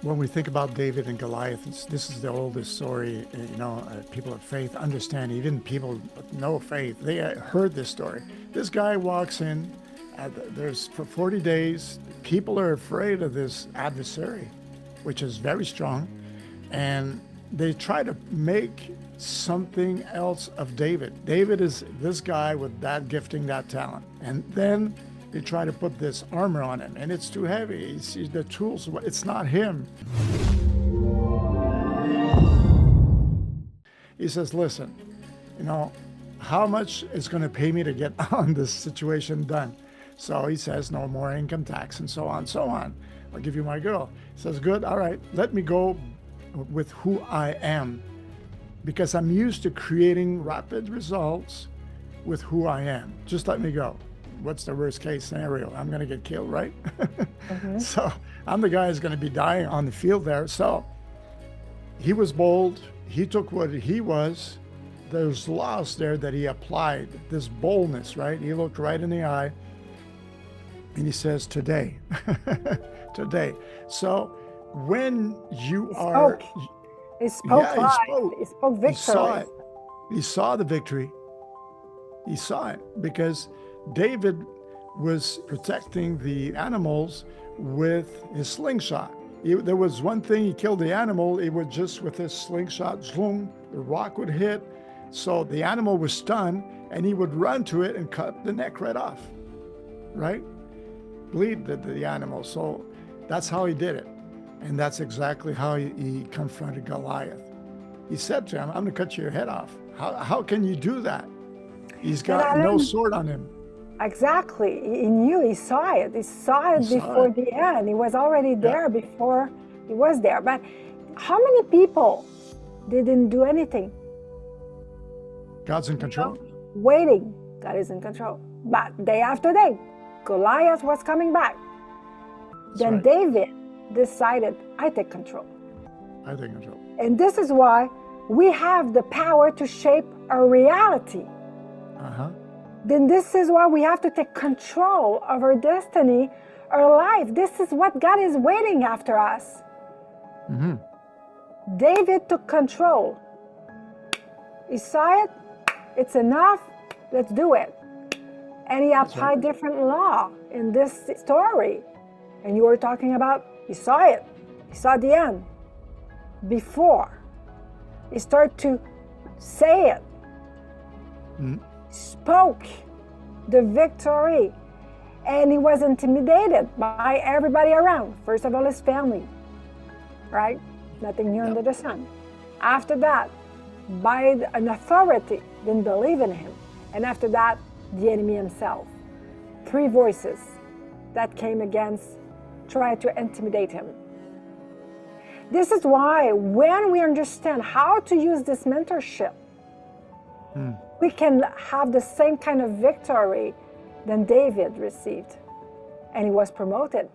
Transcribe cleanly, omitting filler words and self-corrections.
when we think about David and Goliath, this is the oldest story, people of faith understand, even people with no faith, they heard this story. This guy walks in, for 40 days, people are afraid of this adversary, which is very strong, and they try to make something else of David. David is this guy with that gifting, that talent, and then they try to put this armor on him, and it's too heavy. The tools, it's not him. He says, listen, how much is going to pay me to get on this situation done? So he says, no more income tax and so on, so on. I'll give you my girl. He says, good, all right, let me go with who I am, because I'm used to creating rapid results with who I am. Just let me go. What's the worst case scenario? I'm going to get killed, right? Mm-hmm. So I'm the guy who's going to be dying on the field there. So he was bold. He took what he was. There's laws there that he applied, this boldness, right? He looked right in the eye and he says, today, today. So when you are... He spoke life. He spoke victory. He saw it. He saw the victory. He saw it because David was protecting the animals with his slingshot. There was one thing, he killed the animal, it was just with his slingshot, zoom, the rock would hit, so the animal was stunned, and he would run to it and cut the neck right off, right? Bleed the animal, so that's how he did it. And that's exactly how he confronted Goliath. He said to him, I'm gonna cut your head off. How can you do that? He's got no sword on him. Exactly. He knew, he saw it. He saw it before the end. He was already there before he was there. But how many people didn't do anything? God's in control. Waiting. God is in control. But day after day, Goliath was coming back. Then David decided, I take control. I take control. And this is why we have the power to shape our reality. Then this is why we have to take control of our destiny, our life. This is what God is waiting after us. Mm-hmm. David took control. He saw it. It's enough. Let's do it. And he applied different law in this story. And you were talking about, he saw it. He saw the end. Before he started to say it. Mm-hmm. Spoke the victory, and he was intimidated by everybody around. First of all, his family, right? Nothing new under the sun. After that, by an authority, didn't believe in him. And after that, the enemy himself. 3 voices that came against, tried to intimidate him. This is why when we understand how to use this mentorship, we can have the same kind of victory than David received. And he was promoted.